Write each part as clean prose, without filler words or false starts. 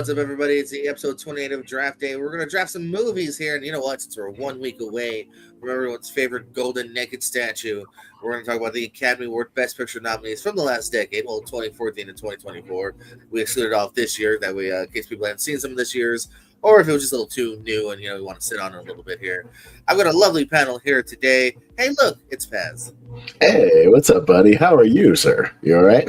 What's up, everybody? It's the episode 28 of Draft Day. We're going to draft some movies here. And you know what? Since we're 1 week away from everyone's favorite golden naked statue, we're going to talk about the Academy Award Best Picture nominees from the last decade, well, 2014 to 2024. We excluded off this year. That way, in case people haven't seen some of this year's, or if it was just a little too new and, we want to sit on it a little bit here. I've got a lovely panel here today. Hey, look, it's Paz. Hey, what's up, buddy? How are you, sir? You all right?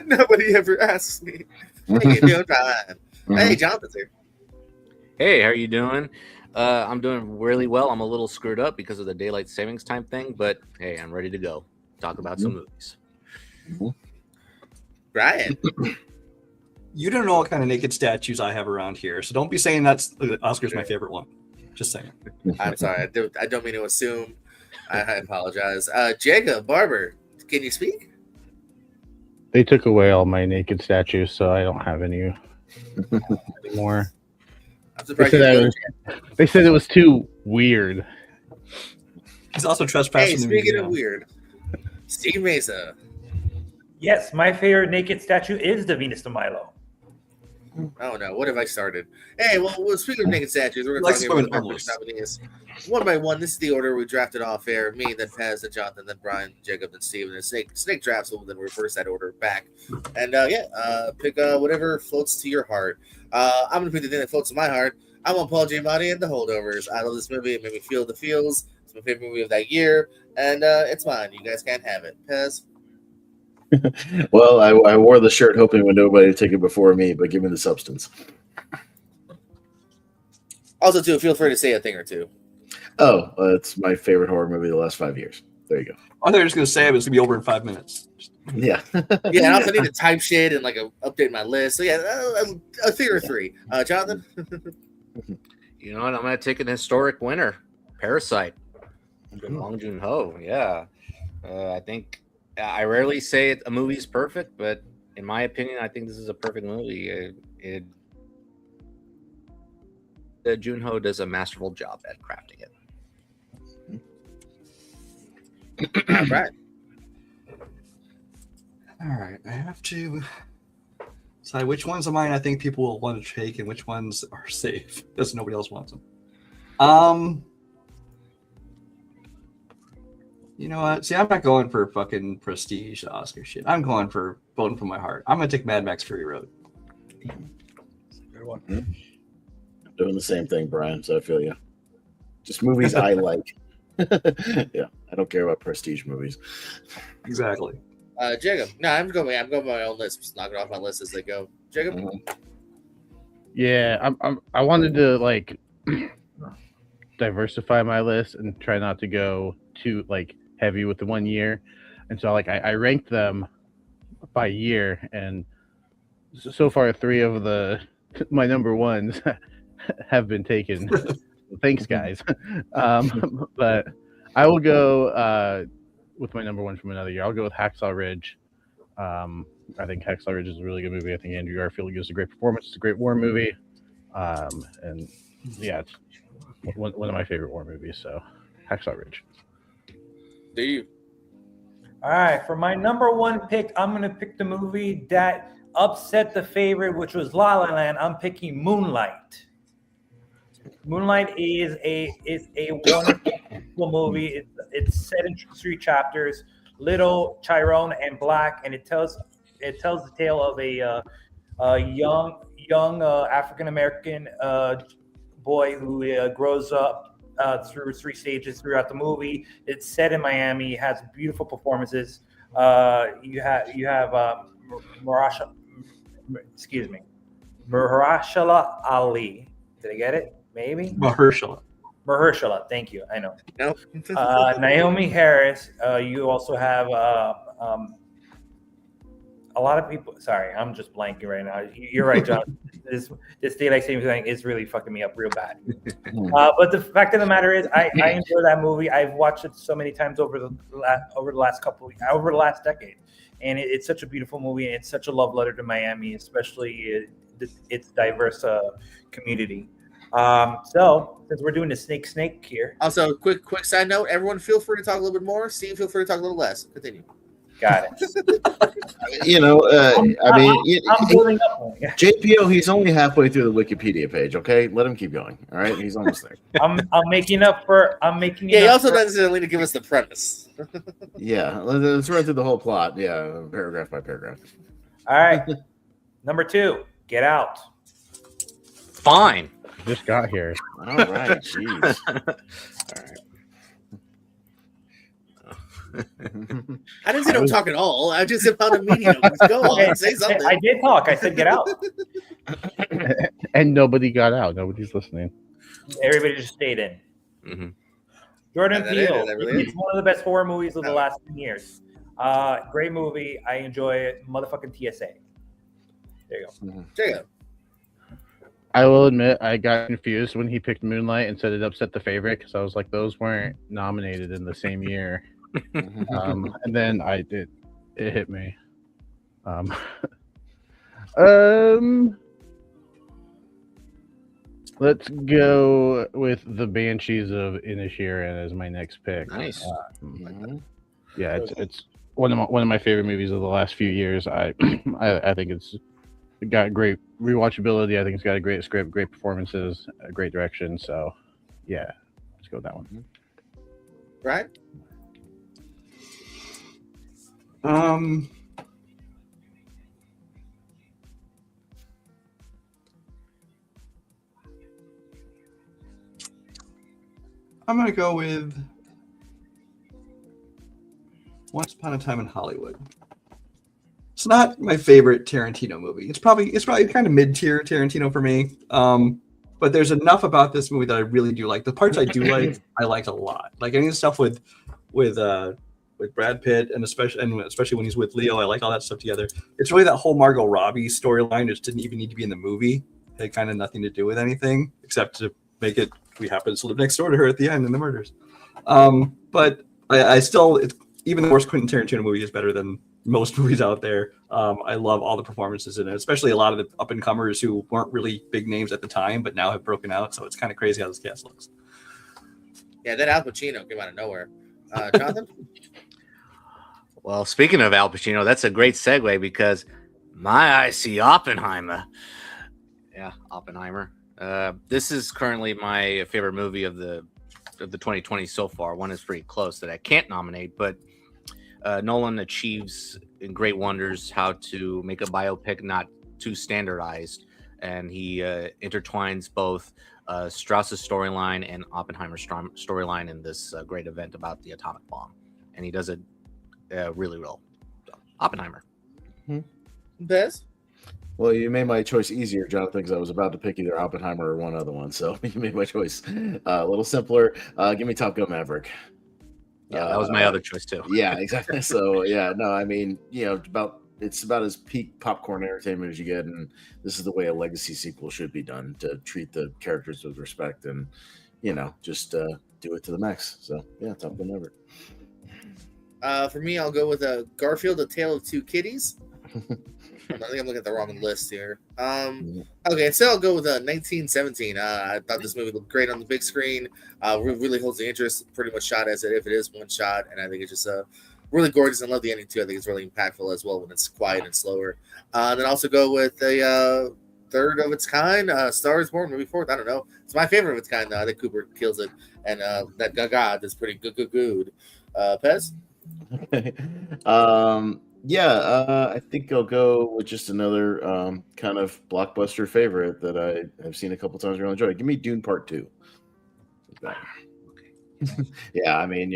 Nobody ever asks me. Hey, you doing fine? Hey, Jonathan's here. Hey, how are you doing? I'm doing really well. I'm a little screwed up because of the daylight savings time thing, but hey, I'm ready to go. Talk about some movies. Brian. You don't know what kind of naked statues I have around here, so don't be saying that's Oscar's my favorite one. Just saying. I'm sorry. I don't mean to assume. I apologize. Jacob Barber, can you speak? They took away all my naked statues, so I don't have any anymore. I'm surprised. They said it was too weird. He's also trespassing. Hey, speaking of weird, Steve Mesa. Yes, my favorite naked statue is the Venus de Milo. Oh no, what have I started? Hey, well speaking of naked statues, we're going to talk about our nominees one by one. This is the order we drafted off air. Me, then Paz, then Jonathan, then Brian, Jacob, then Steve, and then Snake drafts. So we'll then reverse that order back. And pick whatever floats to your heart. I'm going to pick the thing that floats to my heart. I'm on Paul Giamatti and The Holdovers. I love this movie. It made me feel the feels. It's my favorite movie of that year, and it's mine. You guys can't have it. Paz. Well, I wore the shirt hoping nobody would take it before me, but give me the substance. Also, too, feel free to say a thing or two. Oh, it's my favorite horror movie of the last 5 years. There you go. I thought you were just going to say it was going to be over in 5 minutes. Yeah. Yeah, I also need to type shit and update my list. So yeah, a thing or three. Jonathan? You know what? I'm going to take an historic winner. Parasite. Bong Joon-ho. Yeah. I think I rarely say a movie's perfect, but in my opinion, I think this is a perfect movie. Joon-ho does a masterful job at crafting it. All right. All right, I have to decide which ones of mine I think people will want to take and which ones are safe because nobody else wants them. You know what? See, I'm not going for fucking prestige Oscar shit. I'm going for voting from my heart. I'm going to take Mad Max Fury Road. Good one. Doing the same thing, Brian, so I feel you. Just movies I like. Yeah, I don't care about prestige movies. Exactly. Jacob. No, I'm going by my own list. Just knocking off my list as they go. Jacob? Yeah, I wanted to diversify my list and try not to go too heavy with the 1 year, and so I ranked them by year, and so far 3 of my number ones have been taken. Thanks, guys. But I will go with my number one from another year. I'll go with Hacksaw Ridge. I think Hacksaw Ridge is a really good movie. I think Andrew Garfield gives a great performance. It's a great war movie, and yeah, it's one of my favorite war movies. So Hacksaw Ridge. Do you? All right, for my number one pick, I'm going to pick the movie that upset the favorite, which was La La Land. I'm picking Moonlight. Moonlight is a wonderful movie. It's set in 3 chapters: Little, Chiron, and Black, and it tells the tale of a young African American boy who grows up through 3 stages throughout the movie. It's set in Miami. It has beautiful performances. You have Mahershala Ali. Did I get it? Maybe Mahershala. Thank you. I know. No. Naomi Harris. You also have a lot of people. Sorry, I'm just blanking right now. You're right, John. This daylight savings thing is really fucking me up real bad. But the fact of the matter is, I enjoy that movie. I've watched it so many times over the last decade, and it's such a beautiful movie, and it's such a love letter to Miami, especially its diverse community. So since we're doing the snake here. Also, quick side note: everyone, feel free to talk a little bit more. Steve, feel free to talk a little less. Continue. Got it. I'm building up on it. JPO, he's only halfway through the Wikipedia page. Okay, let him keep going. All right, he's almost there. I'm making up for. Yeah, he also doesn't need to give us the premise. Yeah, let's run through the whole plot. Yeah, paragraph by paragraph. All right. Number 2, Get Out. Fine. Just got here. All right, jeez. All right. I didn't say don't talk at all. I just found a medium. Go on, say something. I did talk. I said Get Out. And nobody got out. Nobody's listening. Everybody just stayed in. Mm-hmm. Jordan Peele. Really It's one of the best horror movies of the last 10 years. Great movie. I enjoy it. Motherfucking TSA. There you go. Jacob. I will admit I got confused when he picked Moonlight and said it upset the favorite because I was like, those weren't nominated in the same year. And then it hit me. Let's go with the Banshees of Inisherin as my next pick. Nice. Yeah, it's one of my favorite movies of the last few years. I think it's got great rewatchability. I think it's got a great script, great performances, a great direction. So, yeah, let's go with that one. Right? I'm gonna go with Once Upon a Time in Hollywood. It's not my favorite Tarantino movie. It's probably kind of mid-tier Tarantino for me. But there's enough about this movie that I really do like. The parts I do like, I liked a lot. Like any of the stuff with Brad Pitt and especially when he's with Leo, I like all that stuff together. It's really that whole Margot Robbie storyline just didn't even need to be in the movie. It had kind of nothing to do with anything except to make it we happen to live next door to her at the end in the murders. But I still, even the worst Quentin Tarantino movie is better than most movies out there. I love all the performances in it, especially a lot of the up and comers who weren't really big names at the time, but now have broken out. So it's kind of crazy how this cast looks. Yeah, that Al Pacino came out of nowhere. Jonathan? Well, speaking of Al Pacino, that's a great segue because my eye see Oppenheimer. Yeah, Oppenheimer. This is currently my favorite movie of the 2020 so far. One is pretty close that I can't nominate, but Nolan achieves in great wonders how to make a biopic not too standardized, and he intertwines both Strauss's storyline and Oppenheimer's storyline in this great event about the atomic bomb, and he does it really well. So, Oppenheimer. Bez? Well, you made my choice easier, Jonathan, because I was about to pick either Oppenheimer or one other one. So you made my choice a little simpler. Give me Top Gun Maverick. Yeah, that was my other choice too. Yeah, exactly. So yeah, no, I mean, it's about as peak popcorn entertainment as you get, and this is the way a legacy sequel should be done, to treat the characters with respect and just do it to the max. So yeah, Top Gun Maverick. For me, I'll go with Garfield: A Tale of Two Kitties. I think I'm looking at the wrong list here. Okay, so I'll go with 1917. I thought this movie looked great on the big screen. Really holds the interest. Pretty much shot as if it is one shot, and I think it's just really gorgeous. And love the ending too. I think it's really impactful as well when it's quiet and slower. Then also go with a third of its kind, Star is Born, maybe fourth. I don't know. It's my favorite of its kind. I think Cooper kills it, and that Gaga is pretty good. Pez. I think I'll go with just another kind of blockbuster favorite that I have seen a couple times and really enjoyed. Give me Dune Part 2. Yeah, I mean,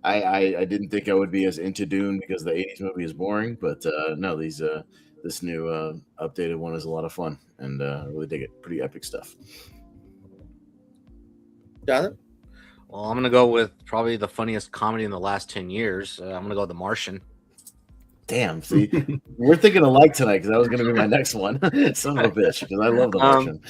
I didn't think I would be as into Dune because the 80s movie is boring, but no, this new updated one is a lot of fun, and I really dig it. Pretty epic stuff. Jonathan? Well, I'm going to go with probably the funniest comedy in the last 10 years. I'm going to go with The Martian. Damn, see, we're thinking alike tonight because that was going to be my next one. Son of a bitch, because I love The Martian.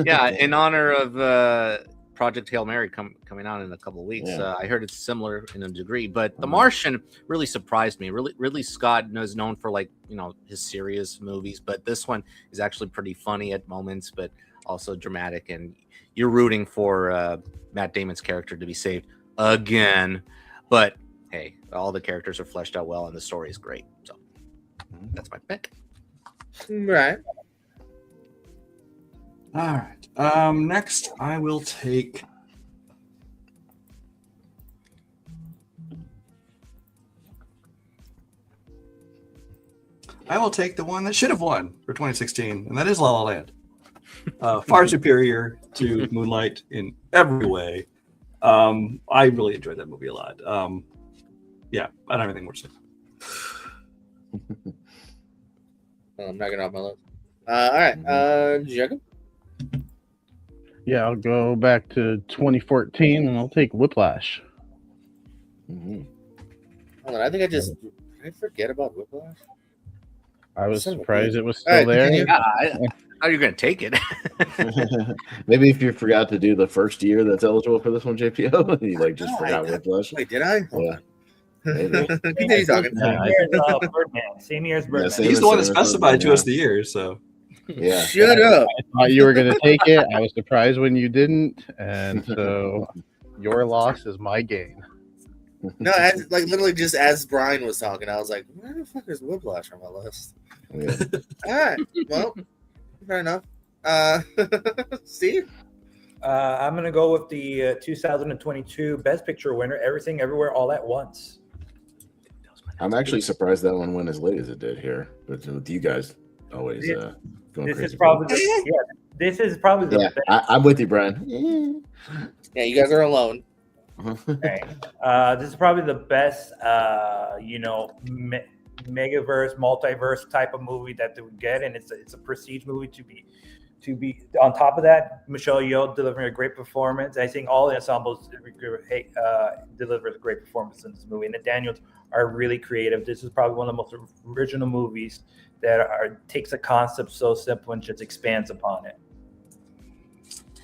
Yeah, in honor of Project Hail Mary coming out in a couple of weeks, I heard it's similar in a degree, but The Martian really surprised me. Ridley Scott is known for his serious movies, but this one is actually pretty funny at moments, but also dramatic, and you're rooting for Matt Damon's character to be saved again. But hey, all the characters are fleshed out well and the story is great. So that's my pick. Right. All right. Next, I will take. The one that should have won for 2016, and that is La La Land. Far superior to Moonlight in every way. I really enjoyed that movie a lot. Yeah, I don't have anything more to say. I'm not gonna off my list. All right, Jacob. Yeah, I'll go back to 2014 and I'll take Whiplash. Mm-hmm. Hold on, I think did I forget about Whiplash? I was Son of a surprised bitch. it was still All right, there. continue. How are you going to take it? Maybe if you forgot to do the first year that's eligible for this one, JPO, you like just No, forgot Whiplash. Wait, did I? Hold Yeah. on. Maybe. Continue talking. Same year as Birdman. Same year as Birdman. same. He's the one that specified to us the year, so. Yeah. Shut up. I thought you were going to take it. I was surprised when you didn't. And so your loss is my gain. No, literally just as Brian was talking, I was like, where the fuck is Whiplash on my list? Yeah. All right. Well, fair enough. Steve? I'm going to go with the 2022 Best Picture winner, Everything Everywhere All at Once. I'm actually surprised that one went as late as it did here. But with you guys always going This crazy. is probably the best. I'm with you, Brian. Yeah, you guys are alone. Okay. This is probably the best, megaverse, multiverse type of movie that they would get, and it's a prestige movie to be. On top of that, Michelle Yeoh delivering a great performance. I think all the ensembles delivered a great performance in this movie, and the Daniels are really creative. This is probably one of the most original movies that takes a concept so simple and just expands upon it.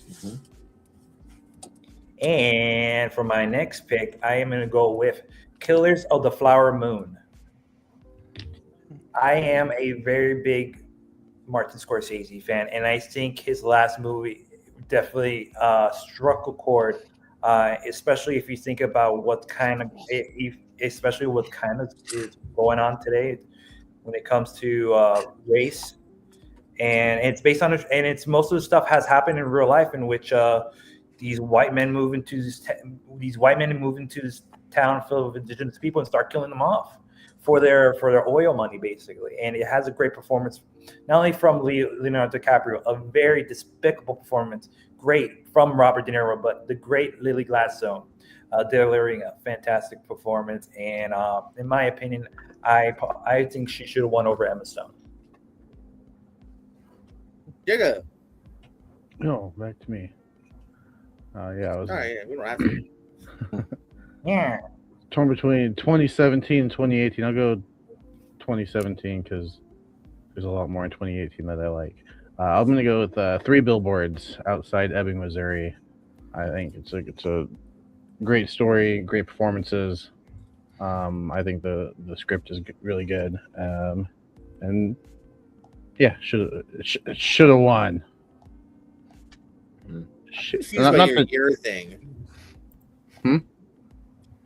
Mm-hmm. And for my next pick, I am going to go with Killers of the Flower Moon. I am a very big Martin Scorsese fan, and I think his last movie definitely struck a chord, especially if you think about what kind of is going on today when it comes to race. And it's based on it, and it's most of the stuff has happened in real life in which these white men move into this town filled with indigenous people and start killing them off for their oil money, basically. And it has a great performance, not only from Leonardo DiCaprio, a very despicable performance, great from Robert De Niro, but the great Lily Gladstone delivering a fantastic performance. And in my opinion, I think she should have won over Emma Stone. Jigga. No, back to me. Yeah, I was All right, yeah, we don't have to. Yeah. torn between 2017 and 2018. I'll go 2017 because there's a lot more in 2018 that I like. I'm going to go with 3 Billboards Outside Ebbing, Missouri. I think it's a great story, great performances. I think the script is really good. And yeah, should have won. Confused by your year thing.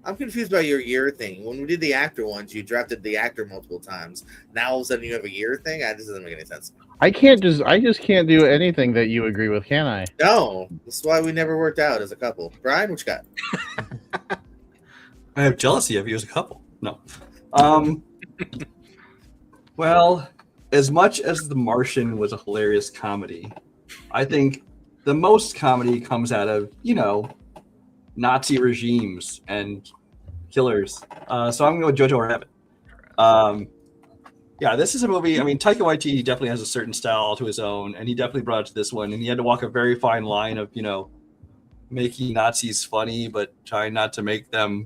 I'm confused by your year thing. When we did the actor ones, you drafted the actor multiple times. Now all of a sudden you have a year thing. That doesn't make any sense. I just can't do anything that you agree with, can I? No, that's why we never worked out as a couple. Brian, what you got? I have jealousy of you as a couple. No. Well, as much as The Martian was a hilarious comedy, I think the most comedy comes out of, Nazi regimes and killers. So I'm going to go with Jojo Rabbit. Yeah, this is a movie. I mean, Taika Waititi definitely has a certain style to his own, and he definitely brought it to this one. And he had to walk a very fine line of, making Nazis funny, but trying not to make them,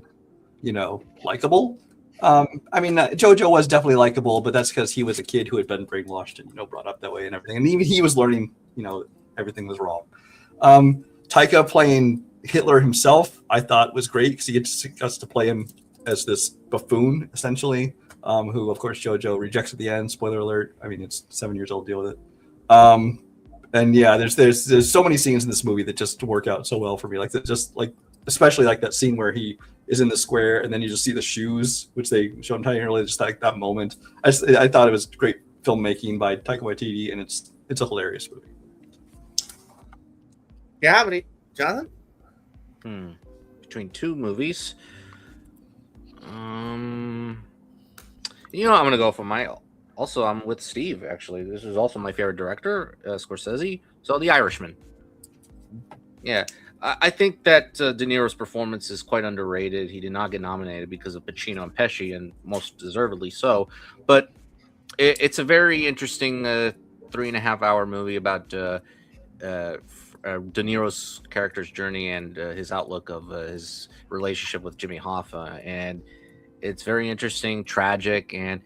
likable. I mean, Jojo was definitely likable, but that's because he was a kid who had been brainwashed and, brought up that way and everything. And even he was learning, everything was wrong. Taika playing Hitler himself, I thought was great because he gets to play him as this buffoon, essentially, who, of course, Jojo rejects at the end. Spoiler alert. I mean, it's 7 years old. Deal with it. And yeah, there's so many scenes in this movie that just work out so well for me. Especially like that scene where he is in the square, and then you just see the shoes, which they showed entirely just like that moment. I thought it was great filmmaking by Taika Waititi, and it's a hilarious movie. Yeah, how many, Jonathan? Between two movies, you know, I'm gonna go for my. Also, I'm with Steve. Actually, this is also my favorite director, Scorsese. So, The Irishman. Yeah, I think that De Niro's performance is quite underrated. He did not get nominated because of Pacino and Pesci, and most deservedly so. But it's a very interesting 3.5 hour movie about De Niro's character's journey and his outlook of his relationship with Jimmy Hoffa, and it's very interesting, tragic, and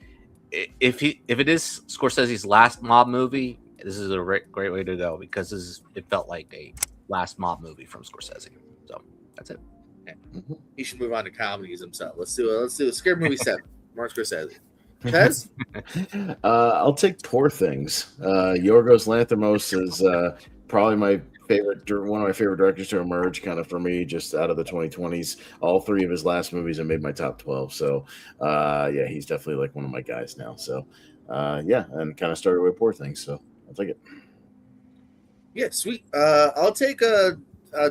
if it is Scorsese's last mob movie, this is a great way to go because it felt like a last mob movie from Scorsese. So that's it. Yeah. He should move on to comedies himself. Let's do a scary movie 7. Martin Scorsese. Pez? I'll take Poor Things. Yorgos Lanthimos is probably one of my favorite directors to emerge, kind of for me, just out of the 2020s. All 3 of his last movies have made my top 12. So, yeah, he's definitely like one of my guys now. So, yeah, and kind of started with Poor Things. So I'll take it. Yeah, sweet. I'll take 2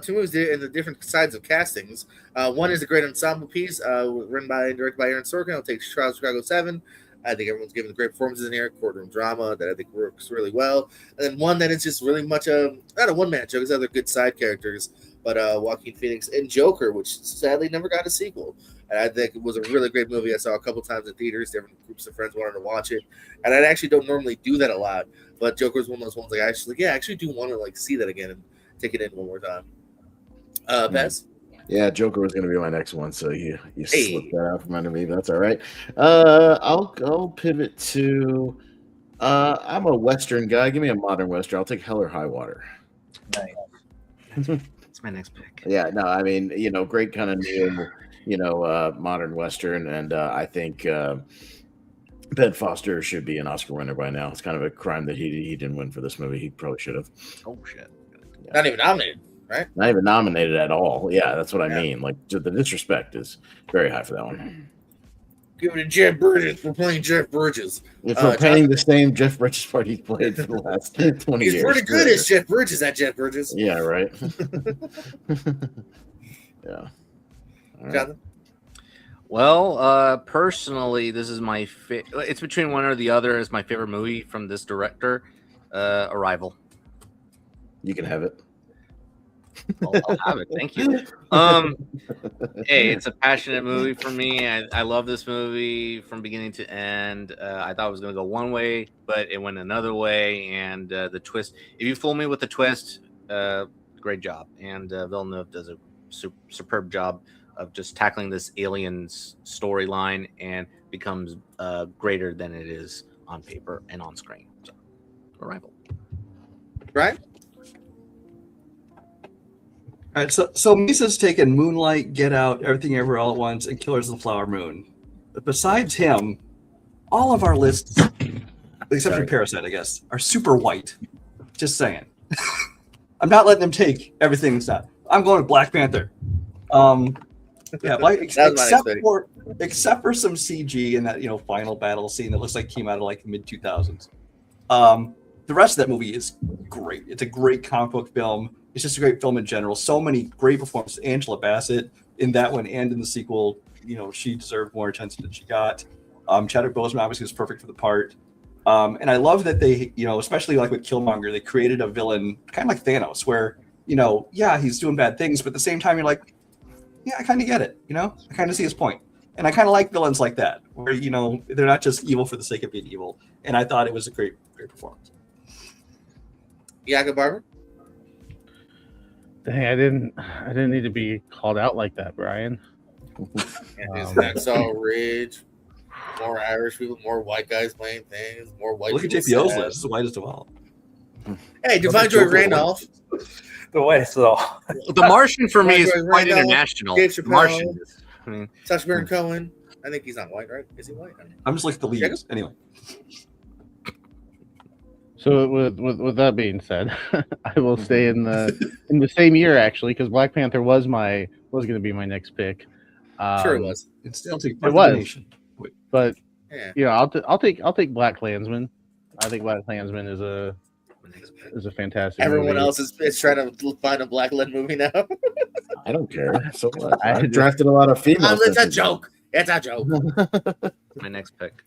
movies in the different sides of castings. One is a great ensemble piece, written by and directed by Aaron Sorkin. I'll take Chicago 7. I think everyone's giving great performances in here. Courtroom drama that I think works really well. And then one that is just really much not a one-man show, because other good side characters, but Joaquin Phoenix and Joker, which sadly never got a sequel. And I think it was a really great movie. I saw a couple times in theaters. Different groups of friends wanted to watch it, and I actually don't normally do that a lot. But Joker is one of those ones like I actually do want to like see that again and take it in one more time. Pez? Yeah, Joker was going to be my next one, so you slipped that out from under me. But that's all right. I'll pivot to. I'm a Western guy. Give me a modern Western. I'll take Hell or High Water. Nice. That's my next pick. Yeah, no, I mean, great kind of new, modern Western, and I think Ben Foster should be an Oscar winner by now. It's kind of a crime that he didn't win for this movie. He probably should have. Oh shit! Yeah. Not even nominated, right? Not even nominated at all. Yeah, that's what I mean. Like, the disrespect is very high for that one. Give it to Jeff Bridges for playing Jeff Bridges. If we're paying the same Jeff Bridges part he's played for the last 20 years. He's pretty good as Jeff Bridges at Jeff Bridges. Yeah, right. Yeah. Right. Jonathan? Well, personally, this is my it's between one or the other. Is my favorite movie from this director, Arrival. You can have it. I'll have it. Thank you. Hey, it's a passionate movie for me. I love this movie from beginning to end. I thought it was going to go one way, but it went another way. And the twist, if you fool me with the twist, great job. And Villeneuve does a superb job of just tackling this aliens storyline and becomes greater than it is on paper and on screen. So, Arrival. Right? All right, so Misa's taken Moonlight, Get Out, Everything Everywhere All at Once, and Killers of the Flower Moon. But besides him, all of our lists, except for Parasite, I guess, are super white. Just saying. I'm not letting them take everything that's not. I'm going with Black Panther. Yeah, except for some CG in that final battle scene that looks like it came out of like the mid 2000s. The rest of that movie is great. It's a great comic book film. It's just a great film in general. So many great performances. Angela Bassett in that one and in the sequel, she deserved more attention than she got. Chadwick Boseman obviously was perfect for the part. And I love that they, especially like with Killmonger, they created a villain kind of like Thanos, where, he's doing bad things, but at the same time, you're like, yeah, I kind of get it. I kind of see his point. And I kind of like villains like that, where, they're not just evil for the sake of being evil. And I thought it was a great performance. Yaga Barber? Dang, I didn't need to be called out like that, Brian. His Hacksaw Ridge, more Irish people, more white guys playing things, more white. Look at JPO's list; it's the whitest of all. Hey, Divine Joy Randolph, the whitest of all. The Martian for me is quite international. Dave Chappelle, Martian. Sacha Baron Cohen. I think he's not white, right? Is he white? I'm just looking at the leads anyway. So with that being said, I will stay in the same year actually, because Black Panther was going to be my next pick. Sure, it was. It still takes It was. nation. But Yeah. you know, I'll take Black Klansman. I think Black Klansman is a fantastic. Everyone movie. else is trying to find a black-led movie now. I don't care. So what? I I've drafted a lot of females. It's a joke. It's a joke. My next pick.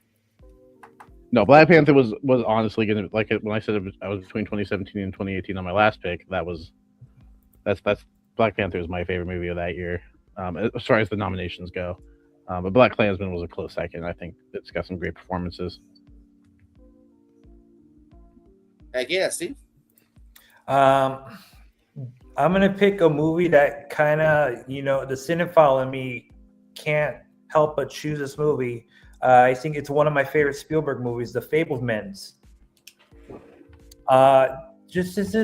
No, Black Panther was honestly gonna, like, when I said I was between 2017 and 2018 on my last pick. That's Black Panther is my favorite movie of that year, as far as the nominations go. But Black Klansman was a close second. I think it's got some great performances. Heck yeah, Steve. I'm gonna pick a movie that kind of, the cinephile in me can't help but choose this movie. I think it's one of my favorite Spielberg movies, The Fabelmans. This is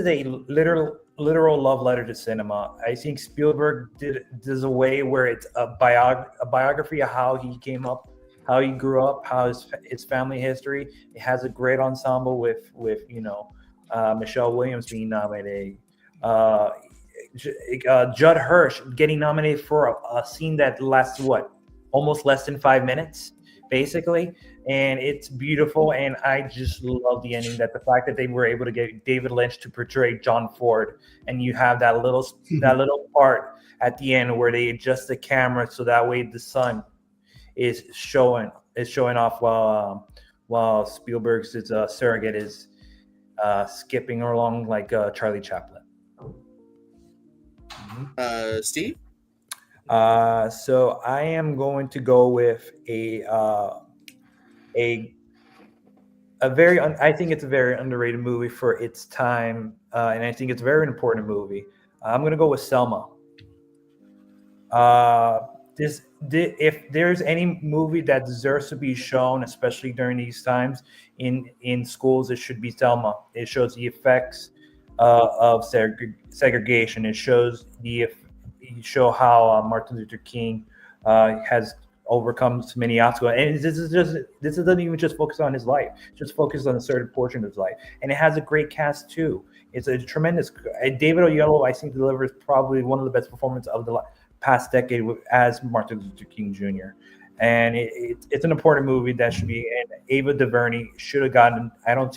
a literal love letter to cinema. I think Spielberg does a way where it's a biography of how he came up, how he grew up, how his family history. It has a great ensemble with Michelle Williams being nominated. Judd Hirsch getting nominated for a scene that lasts almost less than 5 minutes, basically, and it's beautiful. And I just love the ending. That the fact that they were able to get David Lynch to portray John Ford, and you have that little part at the end where they adjust the camera so that way the sun is showing off while Spielberg's surrogate is skipping along like Charlie Chaplin. Steve? So I am going to go with I think it's a very underrated movie for its time, and I think it's a very important movie. I'm going to go with Selma. If there's any movie that deserves to be shown, especially during these times in schools, it should be Selma. It shows the effects of segregation. It shows how Martin Luther King has overcome so many obstacles. And this doesn't even just focus on his life; it just focuses on a certain portion of his life. And it has a great cast too. It's a tremendous. David Oyelowo, I think, delivers probably one of the best performances of the past decade as Martin Luther King Jr. And it's an important movie that should be. And Ava DuVernay should have gotten. I don't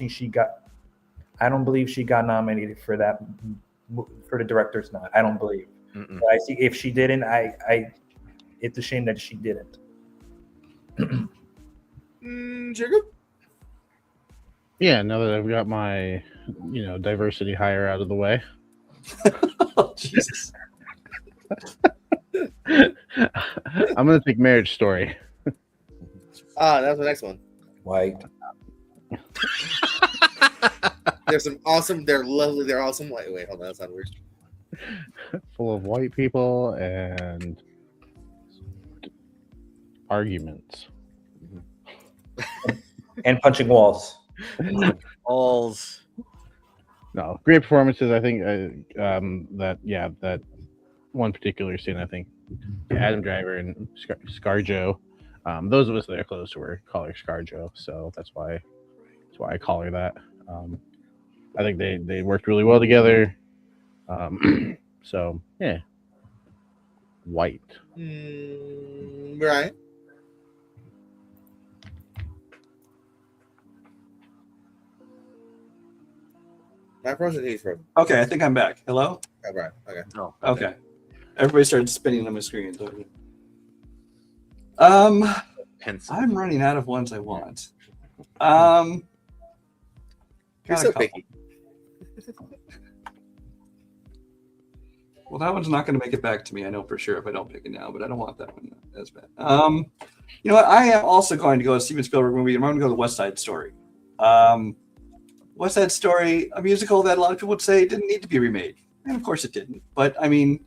believe she got nominated for that, for the director's nod. I don't believe. But I see if she didn't, it's a shame that she didn't. Jacob? Yeah, now that I've got my diversity hire out of the way. Oh, Jesus. I'm gonna take Marriage Story. That's the next one. White. They're lovely, they're awesome. Wait, hold on, that's not weird. Full of white people and arguments. And punching walls. Balls. No, great performances. I think that one particular scene, I think Adam Driver and ScarJo, those of us that are close to her call her ScarJo, so that's why I call her that. I think they worked really well together. So yeah, white. Brian? My person is from. Okay, I think I'm back. Hello? Oh, Brian. Okay. No. Okay. Everybody started spinning on my screen. Pencil. I'm running out of ones I want. You're Got so a couple. picky. Well, that one's not going to make it back to me. I know for sure if I don't pick it now, but I don't want that one as bad. You know what? I am also going to go with Steven Spielberg movie. I'm going to go to West Side Story. West Side Story, a musical that a lot of people would say didn't need to be remade. And of course it didn't. But I mean,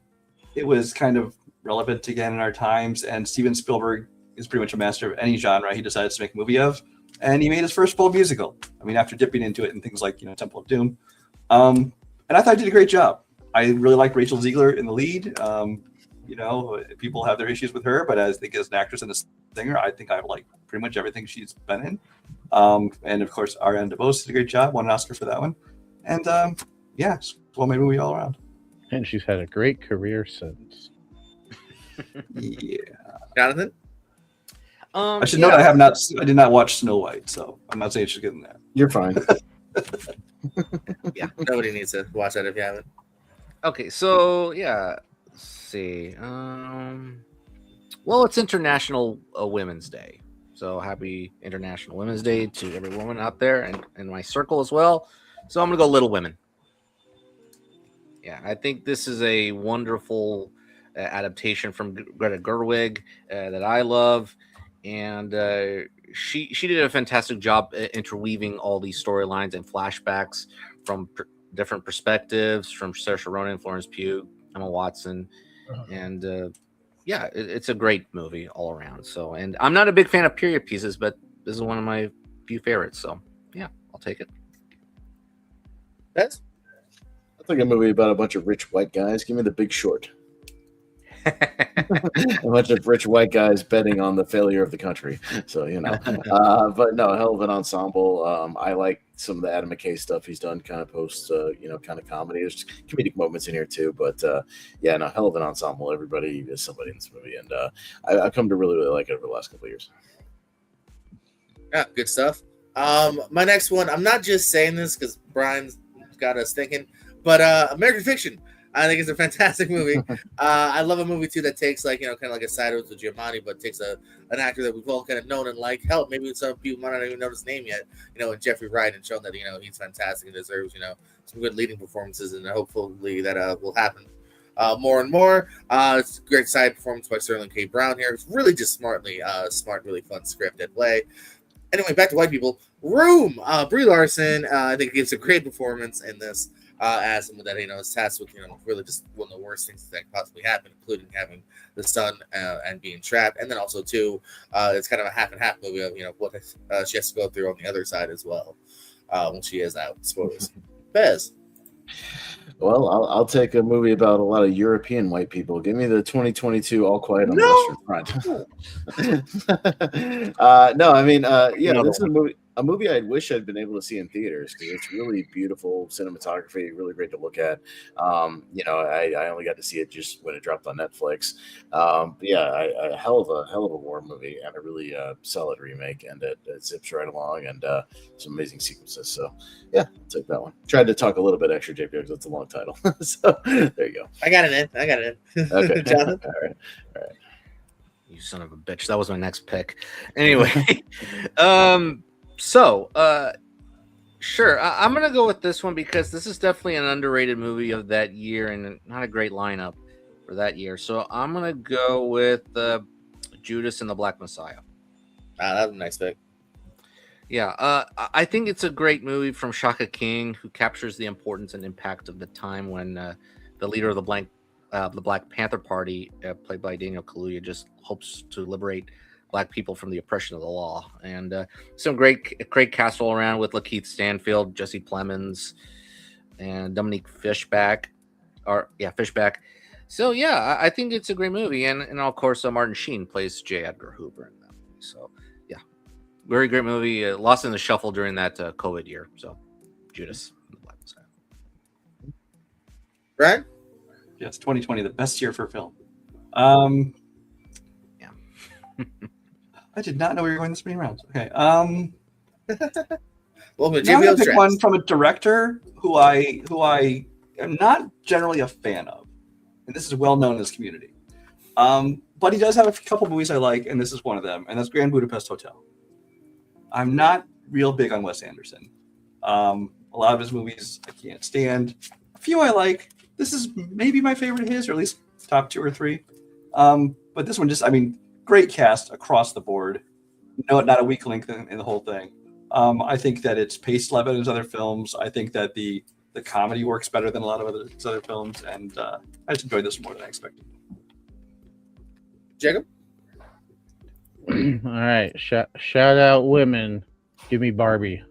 it was kind of relevant again in our times. And Steven Spielberg is pretty much a master of any genre he decides to make a movie of. And he made his first full musical. I mean, after dipping into it in things like, Temple of Doom. And I thought he did a great job. I really like Rachel Ziegler in the lead. People have their issues with her, but I think as an actress and a singer, I think I like pretty much everything she's been in. And of course, Ariana DeBose did a great job, won an Oscar for that one. And it's well made movie all around. And she's had a great career since. Yeah. Jonathan? I should note I did not watch Snow White, so I'm not saying she's getting that. You're fine. Yeah, nobody needs to watch that if you haven't. Okay, so yeah, let's see. Well, it's International Women's Day, so happy International Women's Day to every woman out there and in my circle as well. So I'm gonna go Little Women. Yeah, I think this is a wonderful adaptation from Greta Gerwig that I love, and she did a fantastic job interweaving all these storylines and flashbacks from different perspectives from Saoirse Ronan, Florence Pugh, Emma Watson, and yeah, it's a great movie all around. So, and I'm not a big fan of period pieces, but this is one of my few favorites. So, yeah, I'll take it. That's I think a movie about a bunch of rich white guys. Give me The Big Short. A bunch of rich white guys betting on the failure of the country. So, but no, hell of an ensemble. I like some of the Adam McKay stuff he's done, kind of post, kind of comedy. There's comedic moments in here too, but yeah, no, hell of an ensemble. Everybody is somebody in this movie, and I've come to really, really like it over the last couple of years. Yeah, good stuff. My next one, I'm not just saying this because Brian's got us thinking, but American Fiction. I think it's a fantastic movie. I love a movie too that takes kind of like a side with Giamatti, but takes an actor that we've all kind of known and like. Hell, maybe some people might not even know his name yet. And Jeffrey Wright, and shown that he's fantastic and deserves some good leading performances, and hopefully that will happen more and more. It's a great side performance by Sterling K. Brown here. It's really just smart, really fun script at play. Anyway, back to white people. Room. Brie Larson, I think gives a great performance in this. As someone that is tasked with really just one of the worst things that could possibly happen, including having the son and being trapped, and then also too, it's kind of a half and half movie of what she has to go through on the other side as well when she is out. Spoilers. Bez. Well, I'll take a movie about a lot of European white people. Give me the 2022 All Quiet on the Western Front. No, I mean, this is a movie I wish I'd been able to see in theaters because it's really beautiful cinematography, really great to look at. I only got to see it just when it dropped on Netflix. A hell of a war movie and a really solid remake, and it zips right along and some amazing sequences. So yeah, I'll take that one. Tried to talk a little bit extra, JP, because it's a long title. So there you go. I got it in. Okay, Jonathan. All right. You son of a bitch. That was my next pick. Anyway, sure. I'm going to go with this one because this is definitely an underrated movie of that year and not a great lineup for that year. So I'm going to go with Judas and the Black Messiah. That was a nice pick. Yeah, I think it's a great movie from Shaka King, who captures the importance and impact of the time when the leader of the Black Panther Party, played by Daniel Kaluuya, just hopes to liberate Black people from the oppression of the law. And some great cast all around with Lakeith Stanfield, Jesse Plemons, and Dominique Fishback. So yeah, I think it's a great movie, and of course Martin Sheen plays J. Edgar Hoover in that movie. So yeah, very great movie. Lost in the shuffle during that COVID year. So Judas and the Black Messiah. Right? Yes, 2020, the best year for film. Yeah. I did not know we were going this many rounds. Okay. Well, but Now I'm gonna pick one from a director who I am not generally a fan of, and this is well known in this community. But he does have a couple movies I like, and this is one of them, and that's Grand Budapest Hotel. I'm not real big on Wes Anderson. A lot of his movies I can't stand. A few I like. This is maybe my favorite of his, or at least top 2 or 3. But this one great cast across the board. No, not a weak link in the whole thing. I think that it's paced better than his other films. I think that the comedy works better than a lot of his other films, and I just enjoyed this more than I expected. Jacob? All right, shout out women. Give me Barbie.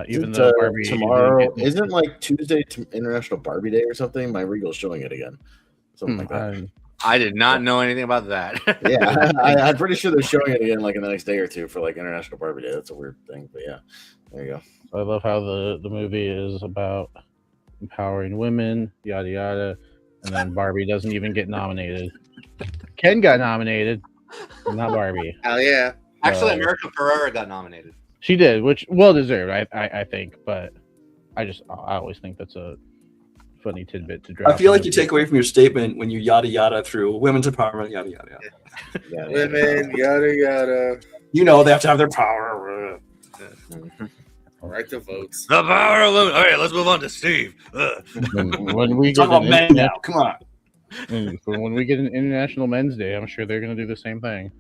Even though Barbie tomorrow isn't like Tuesday International Barbie Day or something. My Regal's showing it again, something like that. I did not know anything about that. Yeah, I'm pretty sure they're showing it again like in the next day or two for like International Barbie Day. That's a weird thing, but yeah, there you go. I love how the movie is about empowering women, yada yada. and then Barbie doesn't even get nominated. Ken got nominated, but not Barbie. Hell yeah. Actually, America Ferrera got nominated. She did, which well deserved, I think. But I always think that's a funny tidbit to drop. I feel like you take away from your statement when you yada yada through women's empowerment, yada yada yada. Women, yada yada. You know they have to have their power. Right to votes. The power of women. All right, let's move on to Steve. When we Talk get about men now. Come on. when we get an International Men's Day, I'm sure they're going to do the same thing.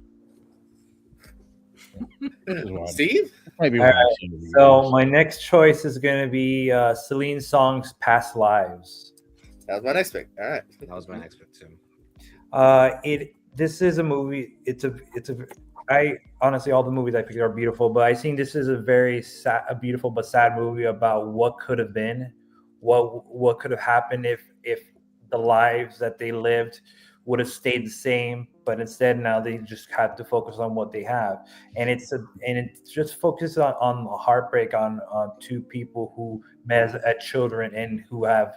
Steve? Maybe. All right. So my next choice is going to be Celine Song's "Past Lives." That was my next pick. All right. That was my next pick too. This is a movie. I honestly, all the movies I picked are beautiful, but I think this is a very sad, a beautiful but sad movie about what could have been, what could have happened if the lives that they lived would have stayed the same, but instead now they just have to focus on what they have, and it just focuses on the heartbreak on two people who met as children and who have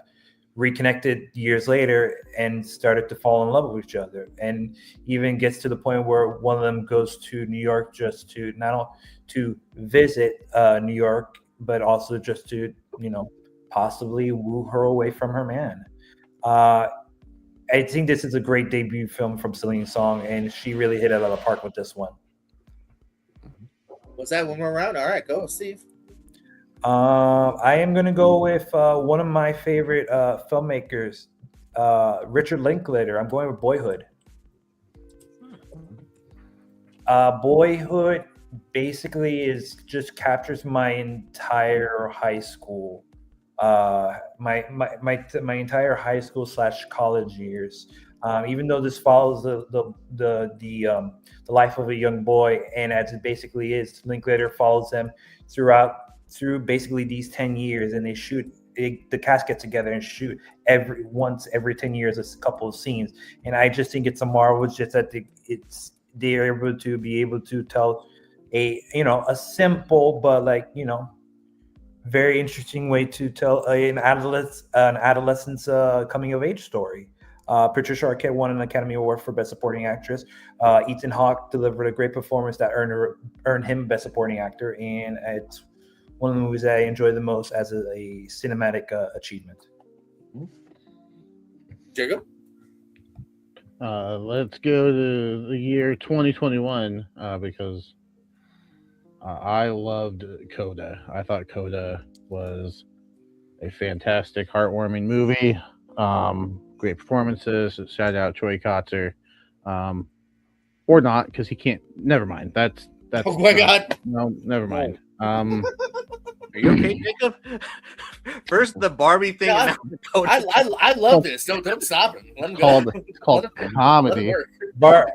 reconnected years later and started to fall in love with each other, and even gets to the point where one of them goes to New York just to not only to visit New York, but also just to possibly woo her away from her man. I think this is a great debut film from Celine Song, and she really hit it out of the park with this one. Was that one more round? All right, go, Steve. I am going to go with one of my favorite filmmakers, Richard Linklater. I'm going with Boyhood. Boyhood basically just captures my entire high school, my entire high school / college years. Even though this follows the life of a young boy, and as it basically is, Linklater follows them through basically these 10 years, and the cast get together and shoot every 10 years a couple of scenes. And I just think it's a marvel just that they're able to tell a simple but very interesting way to tell an adolescent's coming of age story. Patricia Arquette won an Academy Award for Best Supporting Actress. Ethan Hawke delivered a great performance that earned him Best Supporting Actor, and it's one of the movies that I enjoy the most as a cinematic achievement. Jacob? Let's go to the year 2021 because I loved Coda. I thought Coda was a fantastic, heartwarming movie. Great performances. Shout out Troy Kotzer. Or not, because he can't. Never mind. That's. Oh my God! No, never mind. Are you okay, Jacob? First the Barbie thing. Yeah, I love this. Don't stop him. Let him go. It's called comedy. We're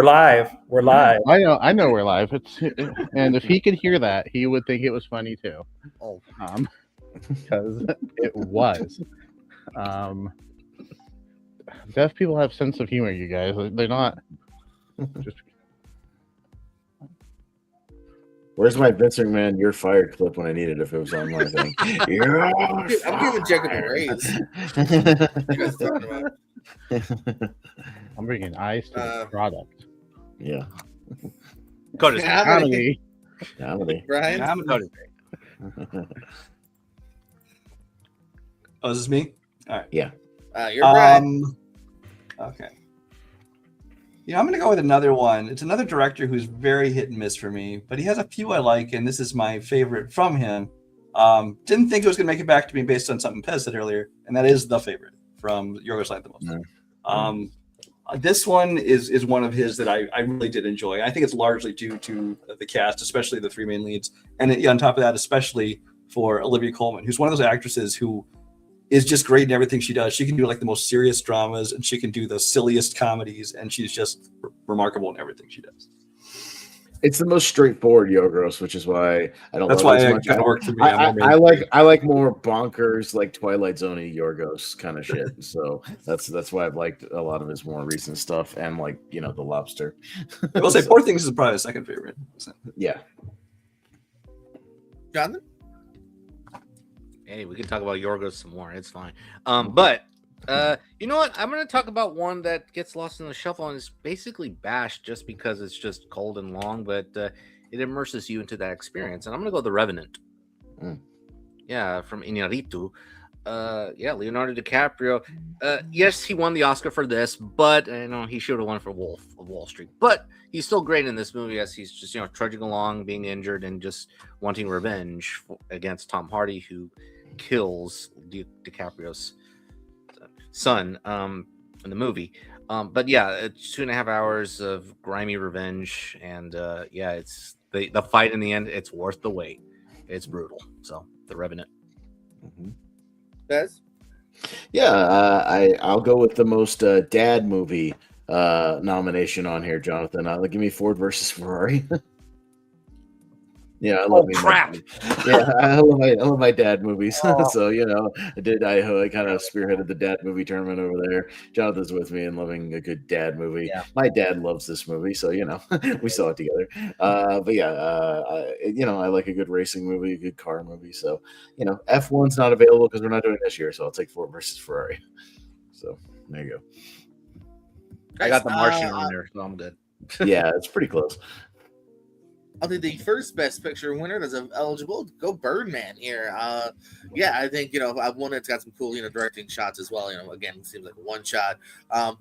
live. We're live. I know we're live. And if he could hear that, he would think it was funny too. Oh, because it was. Deaf people have sense of humor, you guys. They're not just. Where's my Vince McMahon "You're Fired" clip when I need it if it was on my thing? I'm giving Jacob a raise. What you guys talking about? I'm bringing eyes to the product. Yeah. Go to comedy. Brian? Oh, is this me? All right. Yeah. You're Brian. Okay. I'm going to go with another one. It's another director who's very hit and miss for me, but he has a few I like, and this is my favorite from him. Didn't think it was going to make it back to me based on something Pez said earlier, and that is The Favorite from Yorgos Lanthimos. This one is one of his that I really did enjoy. I think it's largely due to the cast, especially the three main leads, and on top of that, especially for Olivia Colman, who's one of those actresses who is just great in everything she does. She can do like the most serious dramas, and she can do the silliest comedies, and she's just remarkable in everything she does. It's the most straightforward Yorgos, which is why I don't. That's why it kind of worked for me. I like more bonkers, like Twilight Zone-y Yorgos kind of shit. So that's why I've liked a lot of his more recent stuff, and like The Lobster. I will say, Poor Things is probably a second favorite. So. Yeah. Jonathan? Hey, we can talk about Yorgos some more. It's fine. But You know what? I'm going to talk about one that gets lost in the shuffle and is basically bashed just because it's just cold and long, but it immerses you into that experience. And I'm going to go The Revenant. Mm. Yeah, from Iñárritu. Yeah, Leonardo DiCaprio. Yes, he won the Oscar for this, but he should have won for Wolf of Wall Street. But he's still great in this movie as he's just trudging along, being injured, and just wanting revenge against Tom Hardy, who kills DiCaprio's son in the movie. But yeah, it's 2.5 hours of grimy revenge, and yeah, it's the fight in the end. It's worth the wait. It's brutal. So The Revenant. Mm-hmm. Guys? Yeah, I'll go with the most dad movie nomination on here, Jonathan. Give me Ford versus Ferrari. Yeah, I love crap. I love my dad movies. So I kind of spearheaded the dad movie tournament over there. Jonathan's with me and loving a good dad movie. Yeah. My dad loves this movie, so we saw it together. But yeah, I like a good racing movie, a good car movie. So F1's not available because we're not doing it this year, so I'll take Ford versus Ferrari. So there you go. I got the Martian winner, so I'm good. Yeah, it's pretty close. I'll think the first Best Picture winner that's eligible. Go Birdman here. Yeah, I think one that's got some cool directing shots as well. Again, it seems like a one shot,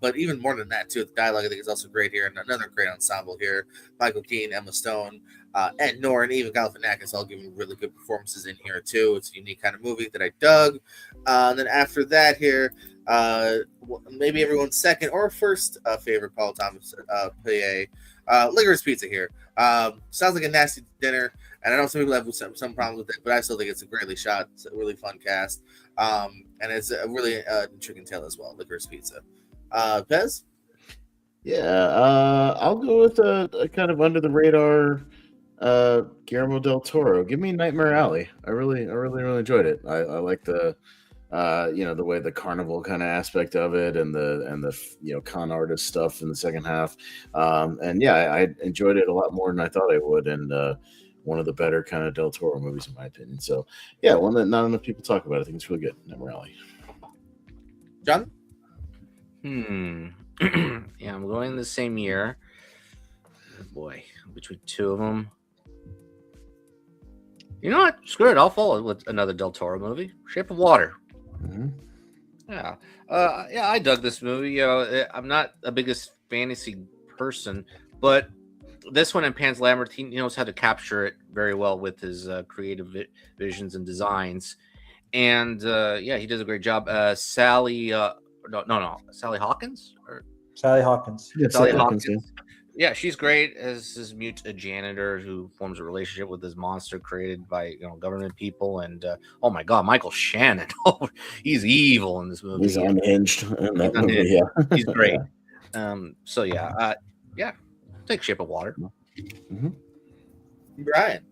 but even more than that too. The dialogue I think is also great here, and another great ensemble here. Michael Keane, Emma Stone, Ed Norton, even Galifianakis all giving really good performances in here too. It's a unique kind of movie that I dug. And then after that here, maybe everyone's second or first favorite Paul Thomas PA. Licorice Pizza here. Sounds like a nasty dinner, and I know some people have some problems with it, but I still think it's a greatly shot. It's a really fun cast, and it's a really intriguing tale as well. Licorice Pizza. Pez? Yeah, I'll go with a kind of under the radar Guillermo del Toro. Give me Nightmare Alley. I really enjoyed it. I like the the way the carnival kind of aspect of it and the con artist stuff in the second half. And yeah, I enjoyed it a lot more than I thought I would. And one of the better kind of Del Toro movies in my opinion. So yeah, one that not enough people talk about. I think it's really good. Nightmare Alley. John? Yeah, I'm going the same year. Oh boy, between two of them. You know what? Screw it. I'll follow with another Del Toro movie, Shape of Water. Mm-hmm. Yeah. Yeah, I dug this movie. I'm not the biggest fantasy person, but this one and Pan's Labyrinth, he knows how to capture it very well with his creative visions and designs. And yeah, he does a great job. Sally Hawkins? Sally Hawkins. Yeah, Sally Hawkins. Yeah, she's great as his mute janitor who forms a relationship with this monster created by government people. And oh my god, Michael Shannon, he's evil in this movie. He's unhinged in that movie. Yeah, he's great. So yeah, take Shape of Water. Mm-hmm. Brian.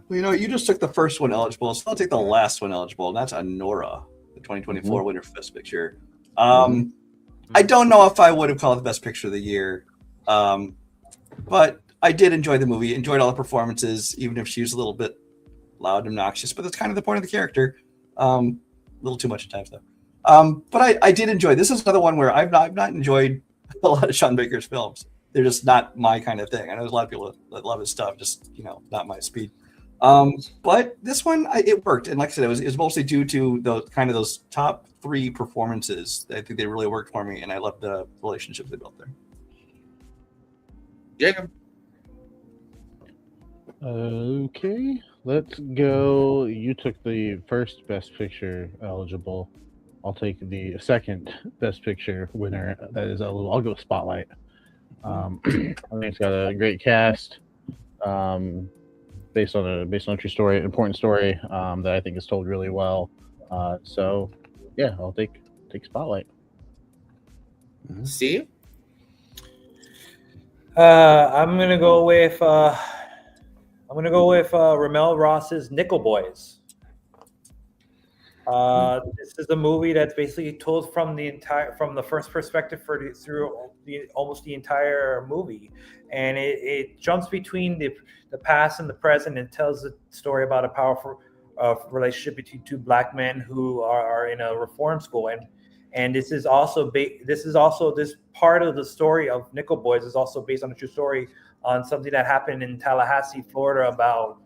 Well, you just took the first one eligible, so I'll take the last one eligible, and that's Anora, the 2024 winner for Best Picture. I don't know if I would have called it the Best Picture of the year, but I did enjoy the movie, enjoyed all the performances, even if she was a little bit loud and obnoxious, but that's kind of the point of the character. A little too much at times, though. But I did enjoy. This is another one where I've not enjoyed a lot of Sean Baker's films. They're just not my kind of thing. I know there's a lot of people that love his stuff, just not my speed. But this one, it worked, and like I said, it was mostly due to those top three performances. I think they really worked for me, and I loved the relationship they built there. Jacob. Okay, let's go. You took the first Best Picture eligible. I'll take the second Best Picture winner. That is eligible. I'll go with Spotlight. I think it's got a great cast. Based on a true story, important story that I think is told really well. So, yeah, I'll take Spotlight. Steve? I'm gonna go with Ramel Ross's Nickel Boys. This is a movie that's basically told from the first perspective through almost the entire movie, and it jumps between the past and the present and tells a story about a powerful relationship between two black men who are in a reform school, and this is also this part of the story of Nickel Boys is also based on a true story on something that happened in Tallahassee, Florida, about